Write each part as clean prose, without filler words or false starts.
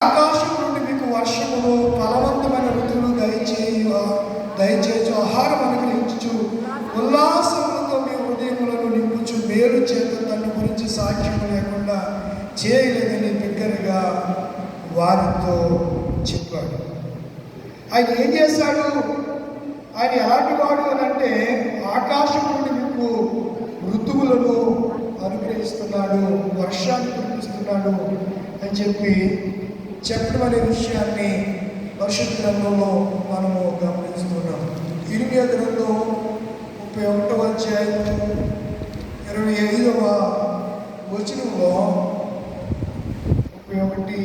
ఆకాశం నుండి మీకు వర్షమును ఫలవంతమైన ఋతువులు దయచేయు ఆహారం అనుగ్రహించు ఉల్లాసములతో మీ హృదయములను నింపుచు మేలు చేత తన గురించి సాక్ష్యం లేకుండా చేయలేదని బిగ్గరగా వారితో చెప్పాడు. ఆయన ఏం చేశాడు? ఆయన ఎలాంటి వాడు అని అంటే ఆకాశం నుండి మీకు ఋతువులను అనుగ్రహిస్తున్నాడు, వర్షాన్ని కురిపిస్తున్నాడు అని చెప్పడం అనే విషయాన్ని పరిశుద్ధ గ్రంథంలో మనము గమనిస్తున్నాం. ఇర్మియా గ్రంథం 31వ అధ్యాయం 25వ వచనంలో 31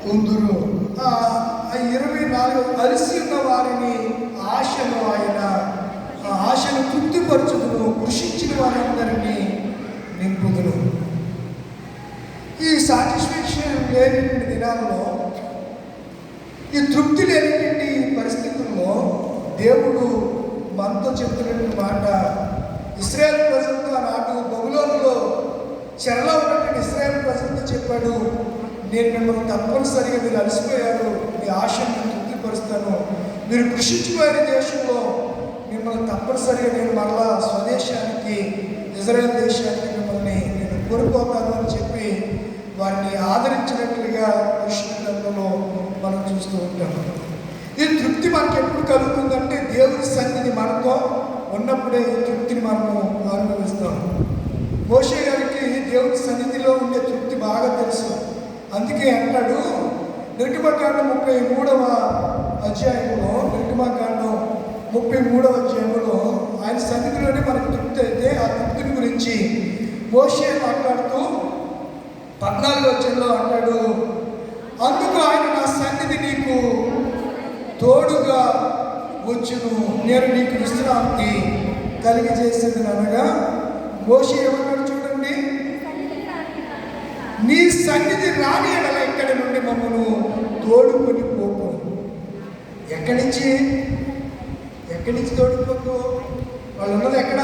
కొందరు 24 అలసి ఉన్న వారిని ఆశను తృప్తిపరచుదును, కృషించిన వారందరినీ నింపుదును. ఈ సాటిస్ఫాక్షన్ లేనటువంటి దినాల్లో, ఈ తృప్తి లేనటువంటి పరిస్థితుల్లో దేవుడు మనతో చెప్తున్నటువంటి మాట, ఇశ్రాయేలు ప్రజలతో ఆనాడు బబులోనులో చెరలో ఉన్నటువంటి ఇశ్రాయేలు ప్రజలతో చెప్పాడు, నేను మిమ్మల్ని తప్పనిసరిగా మీరు అలసిపోయారు, మీ ఆశను తృప్తిపరుస్తాను, మీరు కృషించిపోయిన దేశంలో మిమ్మల్ని తప్పనిసరిగా నేను మరలా స్వదేశానికి ఇజ్రాయేల్ దేశానికి మిమ్మల్ని నేను కోరుకోతాను అని చెప్పి వారిని ఆదరించినట్లుగా పరిశుద్ధ గ్రంథంలో మనం చూస్తూ ఉంటాం. ఈ తృప్తి మనకి ఎప్పుడు కలుగుతుందంటే దేవుని సన్నిధి మనతో ఉన్నప్పుడే ఈ తృప్తిని మనము అనుభవిస్తాం. మోషే గారికి దేవుని సన్నిధిలో ఉండే తృప్తి బాగా తెలుసు. అందుకే అంటాడు నిర్గమకాండం 33వ అధ్యాయంలో, నిర్గమకాండం 33వ అధ్యాయంలో ఆయన సన్నిధిలోనే మనకు తృప్తి అయితే ఆ తృప్తిని గురించి మోషే మాట్లాడుతూ 14వ అధ్యాయంలో అంటాడు, అందుకు ఆయన నా సన్నిధి నీకు తోడుగా వచ్చును, నేను నీకు విశ్రాంతి కలిగజేసేది అనగా మోషే ఏమన్నాడు చూడండి, నీ సన్నిధి రాని ఎడల ఇక్కడి నుండి మమ్మను తోడుకొని పోకు. ఎక్కడి నుంచి తోడుకోకు? వాళ్ళు ఉన్నది ఎక్కడ?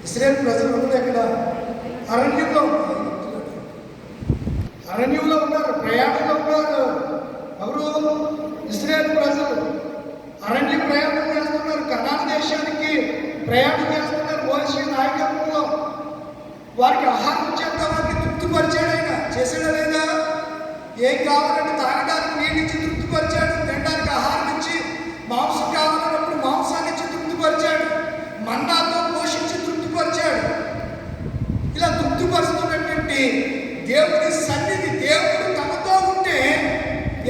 ఇశ్రాయేలు ప్రజలు ఉన్నది ఎక్కడ? అరణ్యంలో ఉన్నారు, ప్రయాణంలో ఉన్నారు. ఎవరు? ఇశ్రాయేలు ప్రజలు అరణ్య ప్రయాణం చేస్తున్నారు, కనాను దేశానికి ప్రయాణం చేస్తున్నారు. మోషే నాయకత్వంలో వారికి ఆహారం చేద్దామని తృప్తిపరిచాడు. ఆయన చేసాడా లేదా? ఏం కావాలంటే తాగడానికి నీళ్ళు ఇచ్చి తృప్తిపరిచాడు, తినడానికి ఆహారం ఇచ్చి, మాంసం కావాలన్నప్పుడు మాంసాన్ని ఇచ్చి తృప్తిపరిచాడు, మన్నాతో పోషించి తృప్తిపరిచాడు. ఇలా తృప్తిపరుస్తున్నటువంటి దేవుని సన్నిధి, దేవుడు తమతో ఉంటే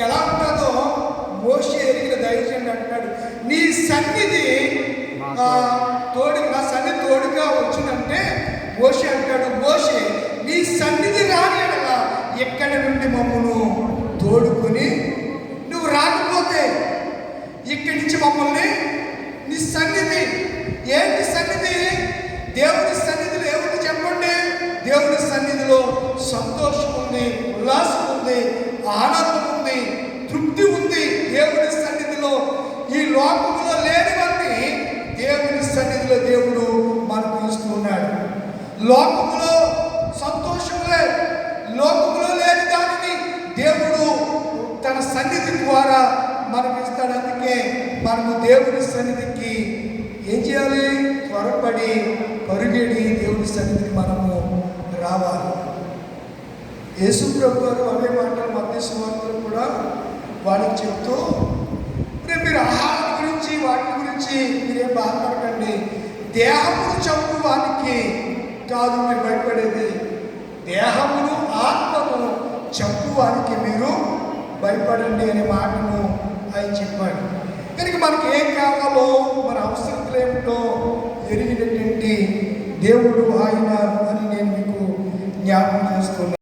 ఎలా ఉంటుందో మోషే ఎరిగిన దైవజనుడు అంటాడు, నీ సన్నిధి నా సన్నిధి తోడుగా వచ్చిందంటే మోషే అంటాడు, మోషే నీ సన్నిధి రాని ఎడల ఎక్కడి నుండి మమ్మను తోడుకొని, నువ్వు రాకపోతే ఇక్కడి నుంచి మమ్మల్ని నీ సన్నిధి. ఏంటి సన్నిధి? దేవుని సన్నిధిలో ఏముంది చెప్పండి? దేవుని సన్నిధిలో సంతోషం ఉంది, ఉల్లాసం ఉంది, ఆనందం ఉంది, తృప్తి ఉంది. దేవుని సన్నిధిలో ఈ లోకంలో లేనివన్నీ దేవుని సన్నిధిలో దేవుడు మనకు ఇస్తూ ఉన్నాడు. లోకములో సంతోషం లేదు, లోకములో లేని దానిని దేవుడు తన సన్నిధి ద్వారా మనకు ఇస్తాడు. అందుకే మనము దేవుని సన్నిధికి ఏం చేయాలి? త్వరపడి పరుగెడి దేవుని సన్నిధికి మనము రావాలి. యేసు ప్రభు గారు అవే మాటలు మత్తయి సువార్తలో కూడా వాడికి చెప్తూ, మీరు ఆహారం గురించి వాటి గురించి మీరేం బాధపడకండి, దేహమును చంపు వానికి కాదు మీరు భయపడేది, దేహమును ఆత్మను చంపు వానికి మీరు భయపడండి అనే మాటను ఆయన చెప్పాడు. కనుక మనకి ఏం కావాలో, మన అవసరతలు ఏమిటో ఎరిగినటువంటి దేవుడు ఆయన అని నేను మీకు జ్ఞాపకం చేస్తున్నాను.